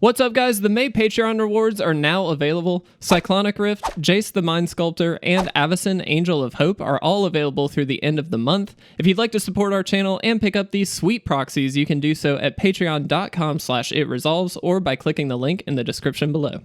What's up, guys? The May Patreon rewards are now available. Cyclonic Rift, Jace the Mind Sculptor, and Avacyn Angel of Hope are all available through the end of the month. If you'd like to support our channel and pick up these sweet proxies, you can do so at patreon.com/itresolves or by clicking the link in the description below.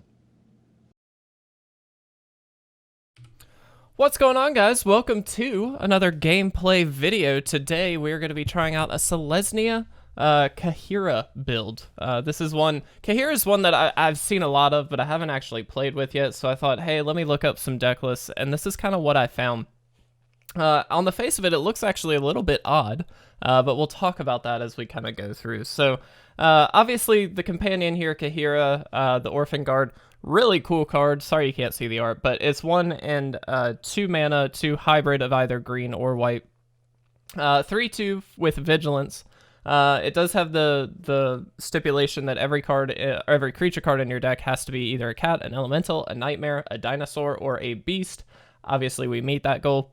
What's going on, guys? Welcome to another gameplay video. Today we're going to be trying out a Selesnya Kaheera build. This is one, Kaheera is one that I've seen a lot of, but I haven't actually played with yet, so I thought, hey, let me look up some deck lists, and this is kind of what I found. On the face of it, it looks actually a little bit odd, but we'll talk about that as we kind of go through. So, obviously, the companion here, Kaheera, the Orphanguard, really cool card. Sorry you can't see the art, but it's 1 and 2 mana, 2 hybrid of either green or white. 3/2 with Vigilance. It does have the stipulation that every creature card in your deck has to be either a cat, an elemental, a nightmare, a dinosaur, or a beast. Obviously, we meet that goal.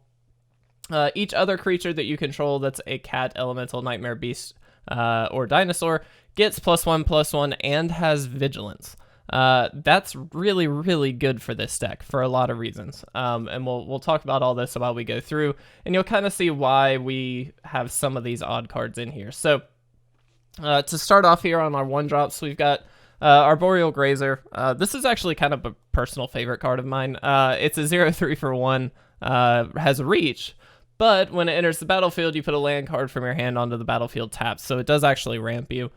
Each other creature that you control that's a cat, elemental, nightmare, beast, or dinosaur gets +1/+1 and has Vigilance. That's really, really good for this deck for a lot of reasons. And we'll talk about all this while we go through, and you'll kind of see why we have some of these odd cards in here. So, to start off here on our 1-drops, we've got Arboreal Grazer. This is actually kind of a personal favorite card of mine. It's a 0/3 for 1, has reach, but when it enters the battlefield, you put a land card from your hand onto the battlefield tapped, so it does actually ramp you.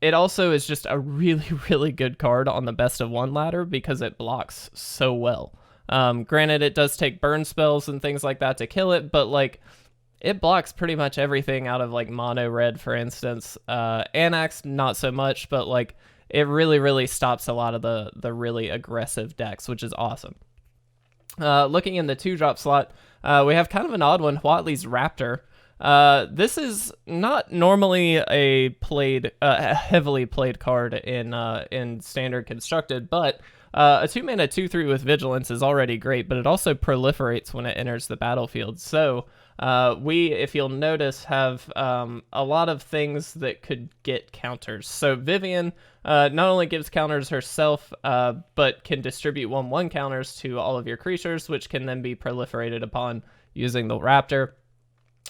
It also is just a really, really good card on the best of 1 ladder because it blocks so well. Granted, it does take burn spells and things like that to kill it, but like, it blocks pretty much everything out of like mono red, for instance. Anax, not so much, but like, it really, really stops a lot of the really aggressive decks, which is awesome. Looking in the 2-drop slot, we have kind of an odd one, Huatli's Raptor. This is not normally a heavily played card in Standard Constructed, but a 2-mana 2/3 with Vigilance is already great, but it also proliferates when it enters the battlefield. So we, if you'll notice, have a lot of things that could get counters. So Vivien not only gives counters herself, but can distribute 1/1 counters to all of your creatures, which can then be proliferated upon using the Raptor.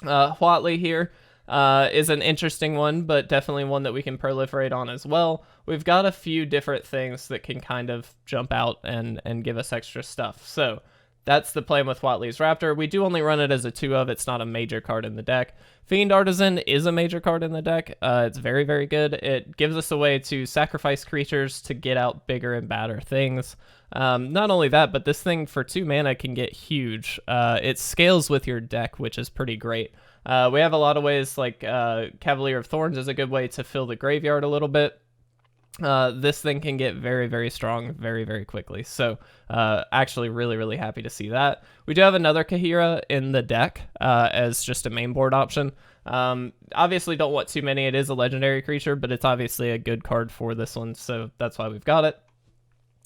Huatli here is an interesting one, but definitely one that we can proliferate on as well. We've got a few different things that can kind of jump out and give us extra stuff. So that's the plan with Huatli's Raptor. We do only run it as a 2-of. It's not a major card in the deck. Fiend Artisan is a major card in the deck. It's very, very good. It gives us a way to sacrifice creatures to get out bigger and badder things. Not only that, but this thing for 2 mana can get huge. It scales with your deck, which is pretty great. We have a lot of ways, like Cavalier of Thorns is a good way to fill the graveyard a little bit. This thing can get very, very strong very, very quickly. So actually really, really happy to see that. We do have another Kaheera in the deck as just a main board option. Obviously don't want too many. It is a legendary creature, but it's obviously a good card for this one, so that's why we've got it.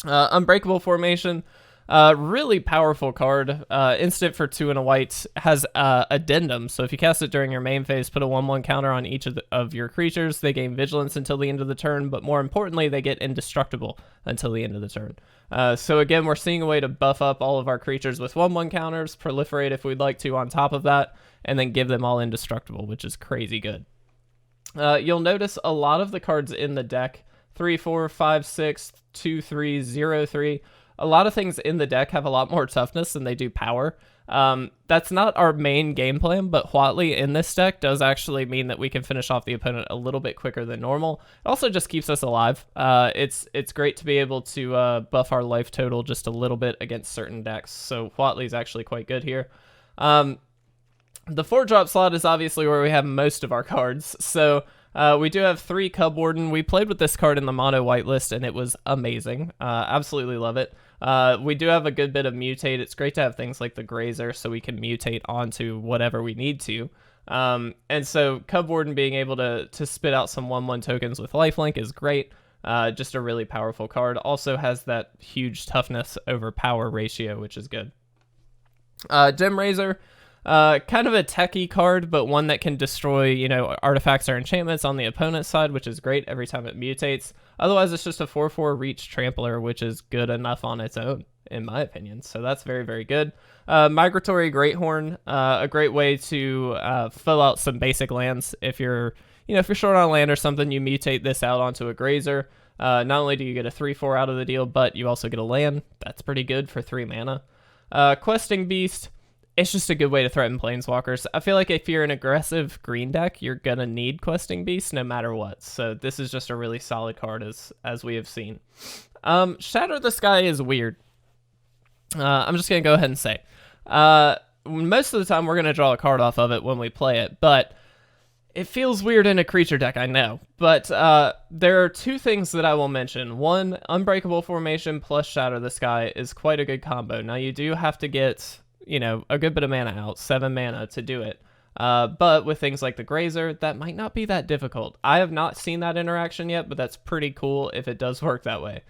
Unbreakable Formation. Really powerful card. Instant for 2 and a white, has addendum. So if you cast it during your main phase, put a 1/1 counter on each of your creatures. They gain Vigilance until the end of the turn, but more importantly, they get indestructible until the end of the turn. So again, we're seeing a way to buff up all of our creatures with 1/1 counters, proliferate if we'd like to on top of that, and then give them all indestructible, which is crazy good. You'll notice a lot of the cards in the deck, 3, 4, 5, 6, 2, 3, 0, 3, a lot of things in the deck have a lot more toughness than they do power. That's not our main game plan, but Huatli in this deck does actually mean that we can finish off the opponent a little bit quicker than normal. It also just keeps us alive. It's great to be able to buff our life total just a little bit against certain decks, so Huatli is actually quite good here. The 4-drop slot is obviously where we have most of our cards, so we do have 3 Cubwarden. We played with this card in the mono white list, and it was amazing. Absolutely love it. We do have a good bit of mutate. It's great to have things like the Grazer so we can mutate onto whatever we need to. And so Cubwarden being able to spit out some 1/1 tokens with lifelink is great. Just a really powerful card. Also has that huge toughness over power ratio, which is good. Gemrazer. Kind of a techie card, but one that can destroy, you know, artifacts or enchantments on the opponent's side, which is great every time it mutates. Otherwise, it's just a 4/4 reach trampler, which is good enough on its own, in my opinion. So that's very, very good. Migratory Greathorn, a great way to fill out some basic lands. If you're, you know, if you're short on land or something, you mutate this out onto a Grazer. Not only do you get a 3/4 out of the deal, but you also get a land. That's pretty good for 3 mana. Questing Beast, it's just a good way to threaten planeswalkers. I feel like if you're an aggressive green deck, you're going to need Questing Beast no matter what. So this is just a really solid card as we have seen. Shatter the Sky is weird. I'm just going to go ahead and say. Most of the time, we're going to draw a card off of it when we play it, but it feels weird in a creature deck, I know. But there are 2 things that I will mention. One, Unbreakable Formation plus Shatter the Sky is quite a good combo. Now, you do have to get, you know, a good bit of mana out, 7 mana to do it. But with things like the Grazer, that might not be that difficult. I have not seen that interaction yet, but that's pretty cool if it does work that way.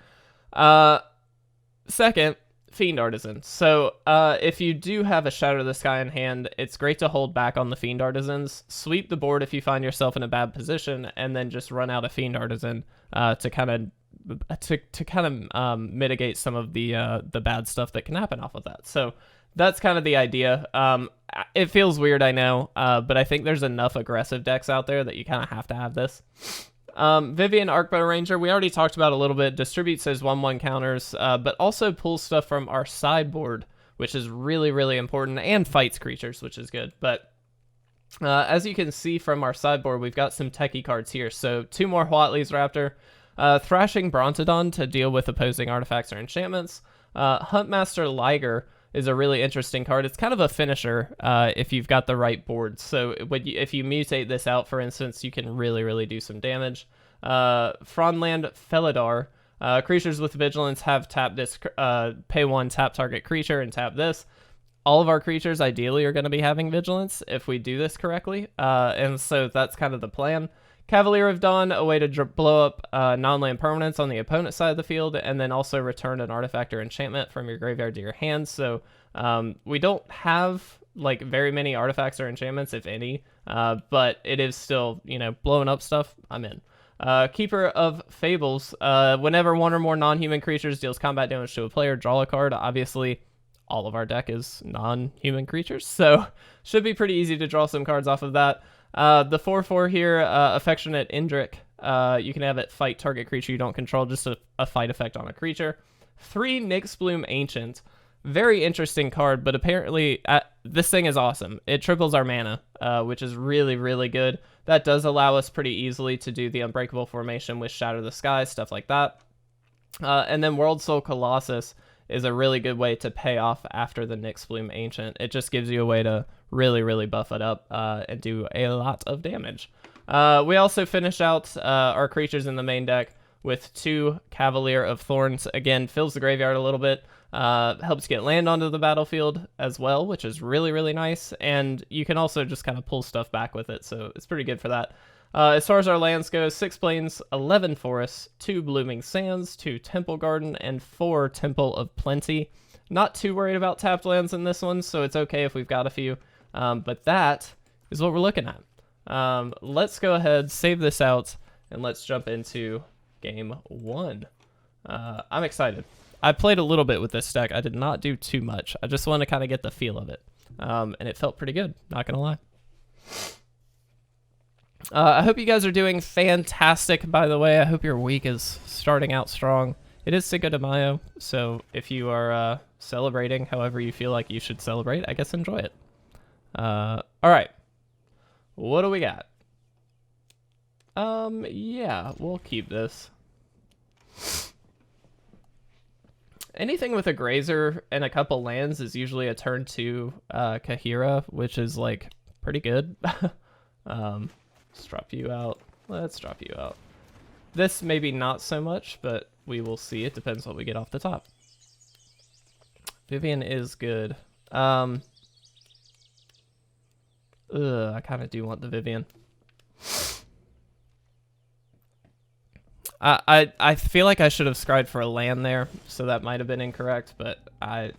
Second, Fiend Artisan. So if you do have a Shatter the Sky in hand, it's great to hold back on the Fiend Artisans, sweep the board if you find yourself in a bad position, and then just run out a Fiend Artisan to kind of mitigate some of the bad stuff that can happen off of that. So that's kind of the idea. It feels weird, I know, but I think there's enough aggressive decks out there that you kind of have to have this. Vivien Arkbow Ranger, we already talked about a little bit. Distributes those 1/1 counters, but also pulls stuff from our sideboard, which is really, really important, and fights creatures, which is good. But as you can see from our sideboard, we've got some techie cards here. So 2 more Huatli's Raptor, Thrashing Brontodon to deal with opposing artifacts or enchantments. Huntmaster Liger is a really interesting card. It's kind of a finisher if you've got the right board. So if you mutate this out, for instance, you can really, really do some damage. Fronland Felidar. Creatures with Vigilance have tap this, pay 1, tap target creature, and tap this. All of our creatures ideally are going to be having Vigilance if we do this correctly. And so that's kind of the plan. Cavalier of Dawn, a way to blow up non-land permanents on the opponent's side of the field, and then also return an artifact or enchantment from your graveyard to your hand. So we don't have like very many artifacts or enchantments, if any, but it is still, you know, blowing up stuff. I'm in. Keeper of Fables, whenever 1 or more non-human creatures deals combat damage to a player, draw a card. Obviously, all of our deck is non-human creatures, so should be pretty easy to draw some cards off of that. The 4/4 here, Affectionate Indrik. You can have it fight target creature you don't control, just a fight effect on a creature. 3 Nyxbloom Ancient. Very interesting card, but apparently this thing is awesome. It triples our mana, which is really, really good. That does allow us pretty easily to do the Unbreakable Formation with Shatter the Sky, stuff like that. And then Worldsoul Colossus is a really good way to pay off after the Nyxbloom Ancient. It just gives you a way to really, really buff it up and do a lot of damage. We also finish out our creatures in the main deck with 2 Cavalier of Thorns. Again, fills the graveyard a little bit, helps get land onto the battlefield as well, which is really, really nice. And you can also just kind of pull stuff back with it, so it's pretty good for that. As far as our lands go, 6 plains, 11 forests, 2 blooming sands, 2 temple garden, and 4 temple of plenty. Not too worried about tapped lands in this one, so it's okay if we've got a few. But that is what we're looking at. Let's go ahead, save this out, and let's jump into game 1. I'm excited. I played a little bit with this deck. I did not do too much. I just wanted to kind of get the feel of it. And it felt pretty good, not going to lie. I hope you guys are doing fantastic, by the way. I hope your week is starting out strong. It is Cinco de Mayo, so if you are celebrating however you feel like you should celebrate, I guess enjoy it. All right. What do we got? Yeah, we'll keep this. Anything with a Grazer and a couple lands is usually a turn 2 Kaheera, which is like pretty good. Let's drop you out. Let's drop you out. This maybe not so much, but we will see. It depends what we get off the top. Vivien is good. I kind of do want the Vivien. I feel like I should have scryed for a land there, so that might have been incorrect, but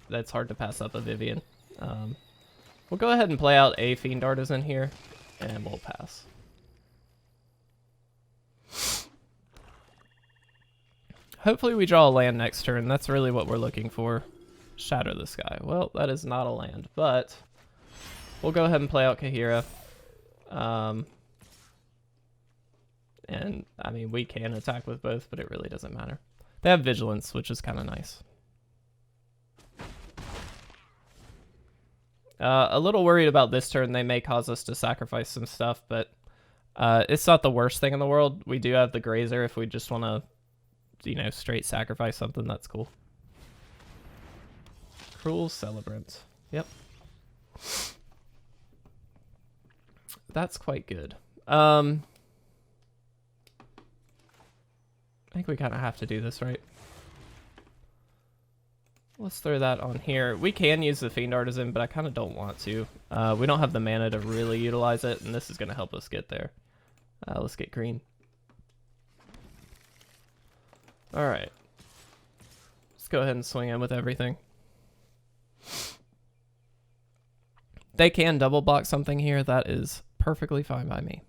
that's hard to pass up a Vivien. We'll go ahead and play out a Fiend Artisan here, and we'll pass. Hopefully we draw a land next turn. That's really what we're looking for. Shatter the Sky. Well, that is not a land, but we'll go ahead and play out Kaheera. And, I mean, we can attack with both, but it really doesn't matter. They have Vigilance, which is kind of nice. A little worried about this turn. They may cause us to sacrifice some stuff, but it's not the worst thing in the world. We do have the Grazer if we just want to, you know, straight sacrifice something. That's cool. Cruel Celebrant. Yep. That's quite good. I think we kind of have to do this, right? Let's throw that on here. We can use the Fiend Artisan, but I kind of don't want to. We don't have the mana to really utilize it, and this is going to help us get there. Let's get green. Alright. Let's go ahead and swing in with everything. They can double block something here. That is perfectly fine by me.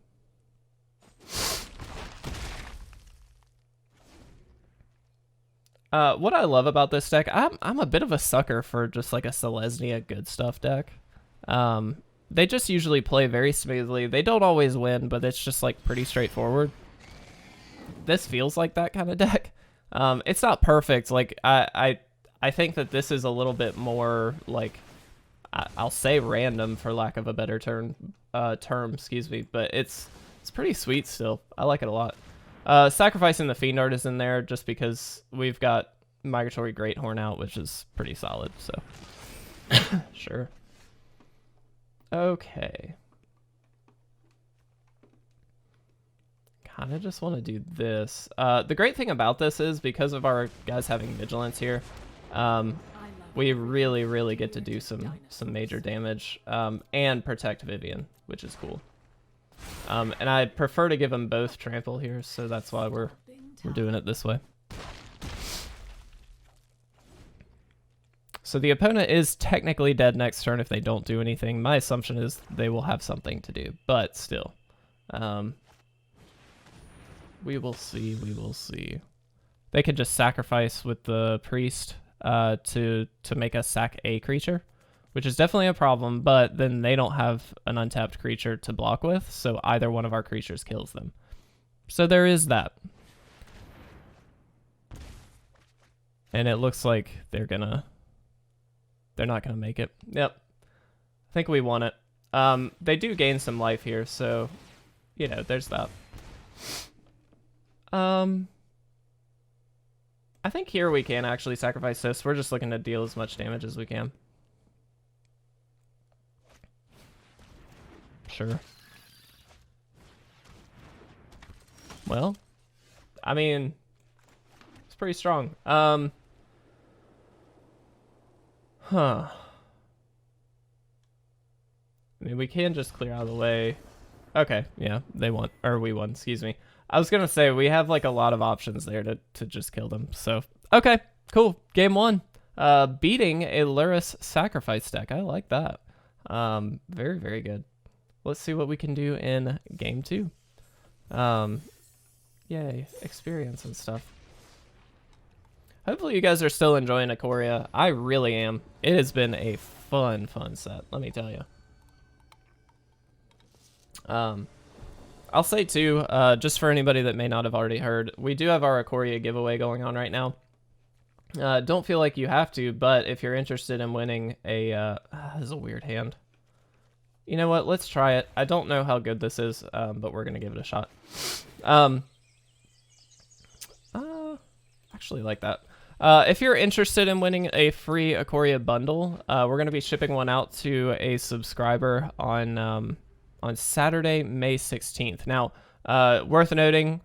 What I love about this deck, I'm a bit of a sucker for just like a Selesnya good stuff deck. They just usually play very smoothly. They don't always win, but it's just like pretty straightforward. This feels like that kind of deck. It's not perfect. Like I think that this is a little bit more like I'll say random for lack of a better term, excuse me, but it's pretty sweet still. I like it a lot. Sacrificing the Fiend Artisan there just because we've got Migratory Greathorn out, which is pretty solid, so sure. Okay. Kind of just want to do this. The great thing about this is because of our guys having Vigilance here, we really get to do some major damage and protect Vivien, which is cool. And I prefer to give them both trample here, so that's why we're doing it this way. So the opponent is technically dead next turn if they don't do anything. My assumption is they will have something to do, but still. We will see, we will see. They could just sacrifice with the priest to make us sack a creature, which is definitely a problem, but then they don't have an untapped creature to block with, so either one of our creatures kills them. So there is that. And it looks like they're not gonna make it. Yep. I think we won it. They do gain some life here, so you know, there's that. I think here we can actually sacrifice this. We're just looking to deal as much damage as we can. Sure. Well, I mean, it's pretty strong. I mean, we can just clear out of the way. Okay, yeah, they won, or we won, excuse me. I was gonna say, we have like a lot of options there to just kill them, so. Okay, cool, game one. Beating a Lurrus sacrifice deck, I like that. Very good. Let's see what we can do in game two. Yay, experience and stuff. Hopefully you guys are still enjoying Ikoria. I really am. It has been a fun set, let me tell you. I'll say too, just for anybody that may not have already heard, we do have our Ikoria giveaway going on right now. Don't feel like you have to, but if you're interested in winning a, this is a weird hand. You know what, let's try it. I don't know how good this is, but we're gonna give it a shot. Actually like that. If you're interested in winning a free Ikoria bundle, we're gonna be shipping one out to a subscriber on Saturday, May 16th. Now, worth noting,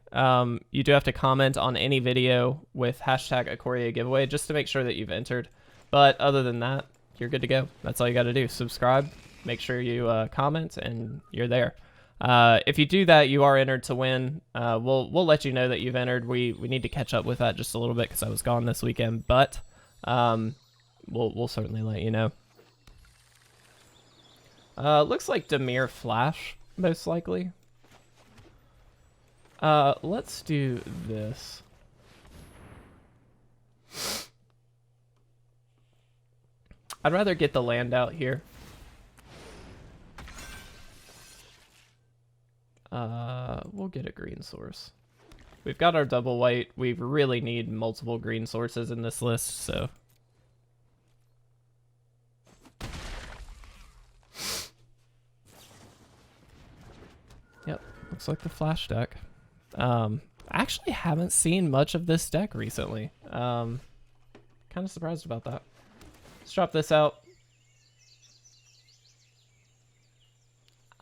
you do have to comment on any video with hashtag Ikoria giveaway just to make sure that you've entered. But other than that, you're good to go. That's all you got to do. Subscribe, make sure you comment, and you're there. If you do that, you are entered to win. We'll let you know that you've entered. We need to catch up with that just a little bit because I was gone this weekend, but we'll certainly let you know. Looks like Dimir Flash, most likely. Let's do this. I'd rather get the land out here. We'll get a green source. We've got our double white. We really need multiple green sources in this list, so. Yep, looks like the flash deck. I actually haven't seen much of this deck recently. Kind of surprised about that. Let's drop this out.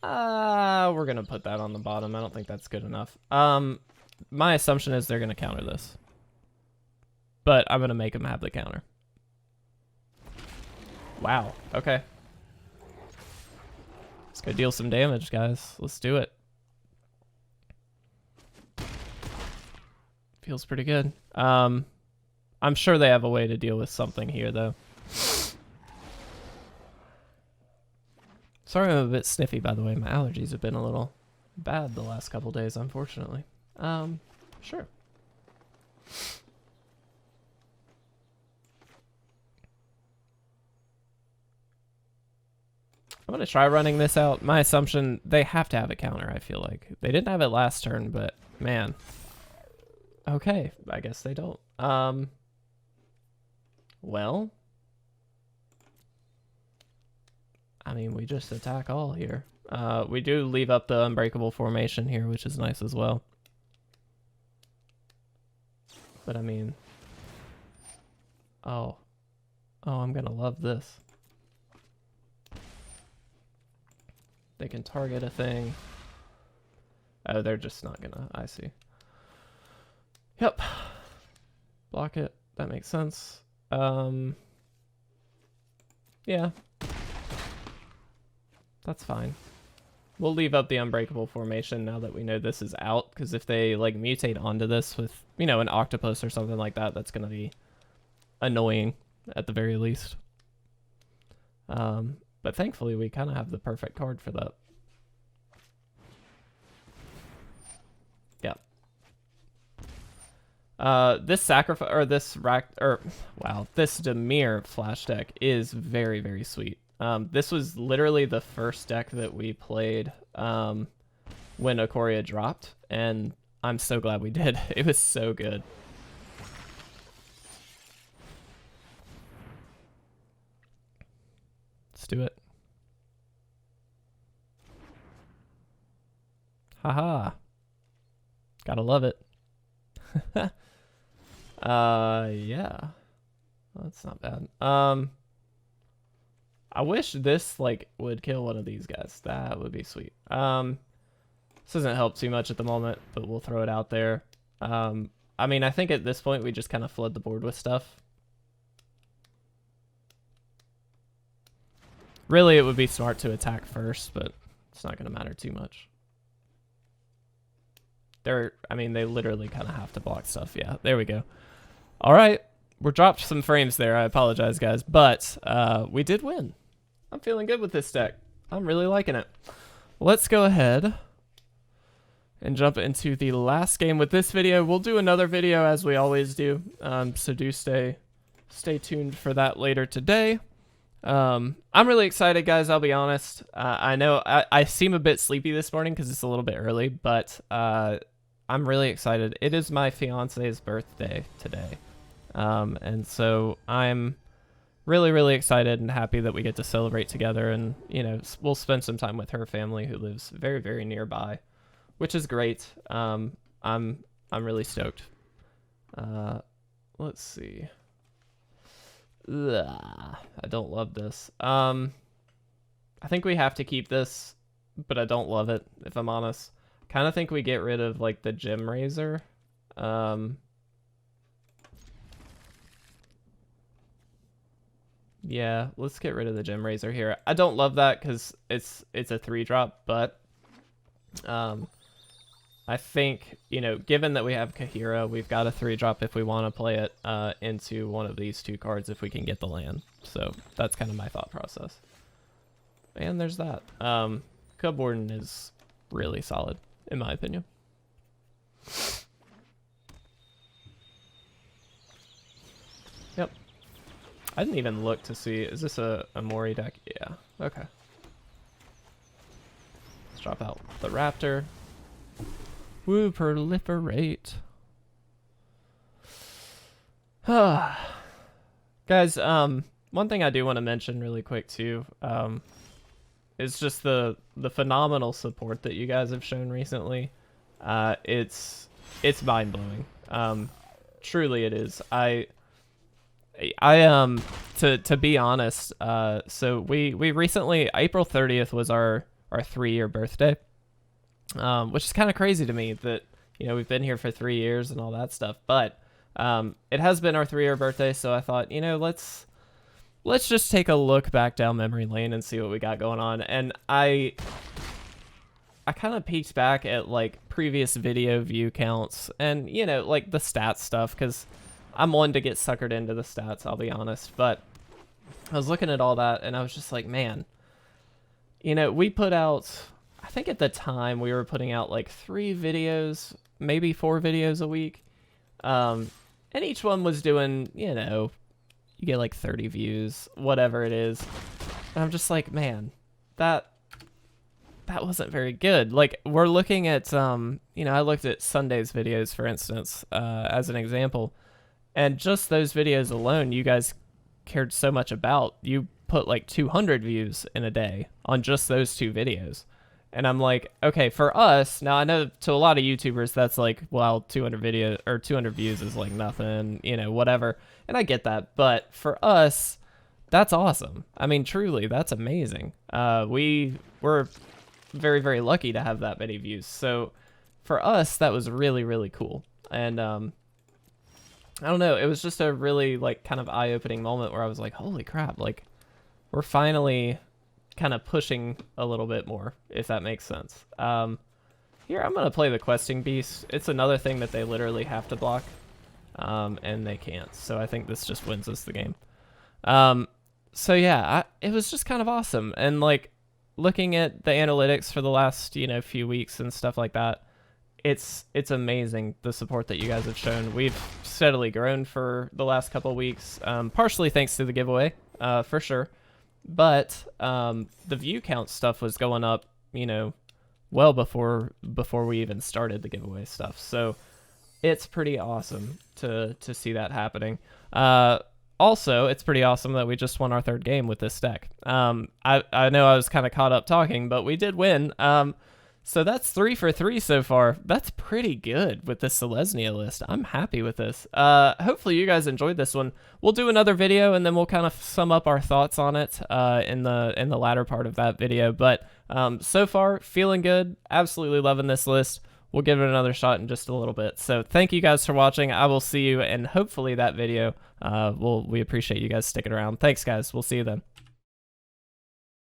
We're gonna put that on the bottom. I don't think that's good enough. My assumption is they're gonna counter this, but I'm gonna make them have the counter. Wow. Okay. Let's go deal some damage, guys. Let's do it. Feels pretty good. I'm sure they have a way to deal with something here, though. Sorry I'm a bit sniffy, by the way. My allergies have been a little bad the last couple days, unfortunately. Sure. I'm going to try running this out. My assumption, they have to have a counter, I feel like. They didn't have it last turn, but man. Okay, I guess they don't. Well, I mean, we just attack all here. We do leave up the Unbreakable Formation here, which is nice as well. But I mean, oh, I'm gonna love this. They can target a thing. Oh, they're just not gonna, I see. Yep. Block it. That makes sense. Yeah. That's fine. We'll leave up the Unbreakable Formation now that we know this is out, because if they like mutate onto this with, you know, an octopus or something like that, that's going to be annoying at the very least. But thankfully we kind of have the perfect card for that. Yeah. This sacrifice, or this this Dimir flash deck is very, very sweet. This was literally the first deck that we played when Ikoria dropped, and I'm so glad we did. It was so good. Let's do it. Haha. Gotta love it. Yeah. Well, that's not bad. I wish this like would kill one of these guys. That would be sweet. This doesn't help too much at the moment, but we'll throw it out there. I mean, I think at this point we just kind of flood the board with stuff. Really, it would be smart to attack first, but it's not going to matter too much. I mean, they literally kind of have to block stuff. Yeah, there we go. All right. We're dropped some frames there. I apologize, guys, but we did win. I'm feeling good with this deck. I'm really liking it. Let's go ahead and jump into the last game with this video. We'll do another video as we always do, so do stay tuned for that later today. I'm really excited, guys. I'll be honest. I know I seem a bit sleepy this morning because it's a little bit early, but I'm really excited. It is my fiance's birthday today. And so I'm really, really excited and happy that we get to celebrate together, and, you know, we'll spend some time with her family who lives very, very nearby, which is great. I'm really stoked. Let's see. Ugh, I don't love this. I think we have to keep this, but I don't love it, if I'm honest. Kind of think we get rid of like the Gemrazer. Yeah, let's get rid of the Gemrazer here. I don't love that because it's a 3-drop, but I think, you know, given that we have Kaheera, we've got a 3-drop if we want to play it into one of these two cards if we can get the land. So that's kind of my thought process. and there's that. Cubwarden is really solid, in my opinion. Yep. I didn't even look to see, is this a Mori deck? Yeah, okay. Let's drop out the Raptor. Woo, proliferate. Guys, one thing I do want to mention really quick too, is just the phenomenal support that you guys have shown recently. It's mind-blowing. Truly it is. To be honest, so we recently, April 30th was our 3-year birthday, which is kind of crazy to me that, you know, we've been here for 3 years and all that stuff, but it has been our 3-year birthday, so I thought, you know, let's just take a look back down memory lane and see what we got going on. And I kind of peeked back at like previous video view counts and, you know, like the stats stuff, because I'm one to get suckered into the stats, I'll be honest. But I was looking at all that and I was just like, man, you know, we put out, I think at the time we were putting out like 3 videos, maybe 4 videos a week. And each one was doing, you know, you get like 30 views, whatever it is. And I'm just like, man, that wasn't very good. Like, we're looking at, you know, I looked at Sunday's videos, for instance, as an example. And just those videos alone, you guys cared so much about. You put like 200 views in a day on just those 2 videos. And I'm like, okay, for us, now I know to a lot of YouTubers that's like, well, 200 views is like nothing, you know, whatever. And I get that, but for us, that's awesome. I mean, truly, that's amazing. We were very, very lucky to have that many views. So for us, that was really, really cool. And I don't know, it was just a really like kind of eye-opening moment where I was like, holy crap, like we're finally kind of pushing a little bit more, if that makes sense. Here, I'm going to play the Questing Beast. It's another thing that they literally have to block, and they can't. So I think this just wins us the game. So yeah, it was just kind of awesome. And like looking at the analytics for the last, you know, few weeks and stuff like that, it's amazing the support that you guys have shown. We've steadily grown for the last couple of weeks, partially thanks to the giveaway, for sure. But the view count stuff was going up, you know, well before we even started the giveaway stuff. So it's pretty awesome to see that happening. Also, it's pretty awesome that we just won our 3rd game with this deck. I know I was kind of caught up talking, but we did win. So that's 3 for 3 so far. That's pretty good with the Selesnya list. I'm happy with this. Hopefully you guys enjoyed this one. We'll do another video and then we'll kind of sum up our thoughts on it in the latter part of that video. But so far, feeling good. Absolutely loving this list. We'll give it another shot in just a little bit. So thank you guys for watching. I will see you in hopefully that video. We appreciate you guys sticking around. Thanks, guys. We'll see you then.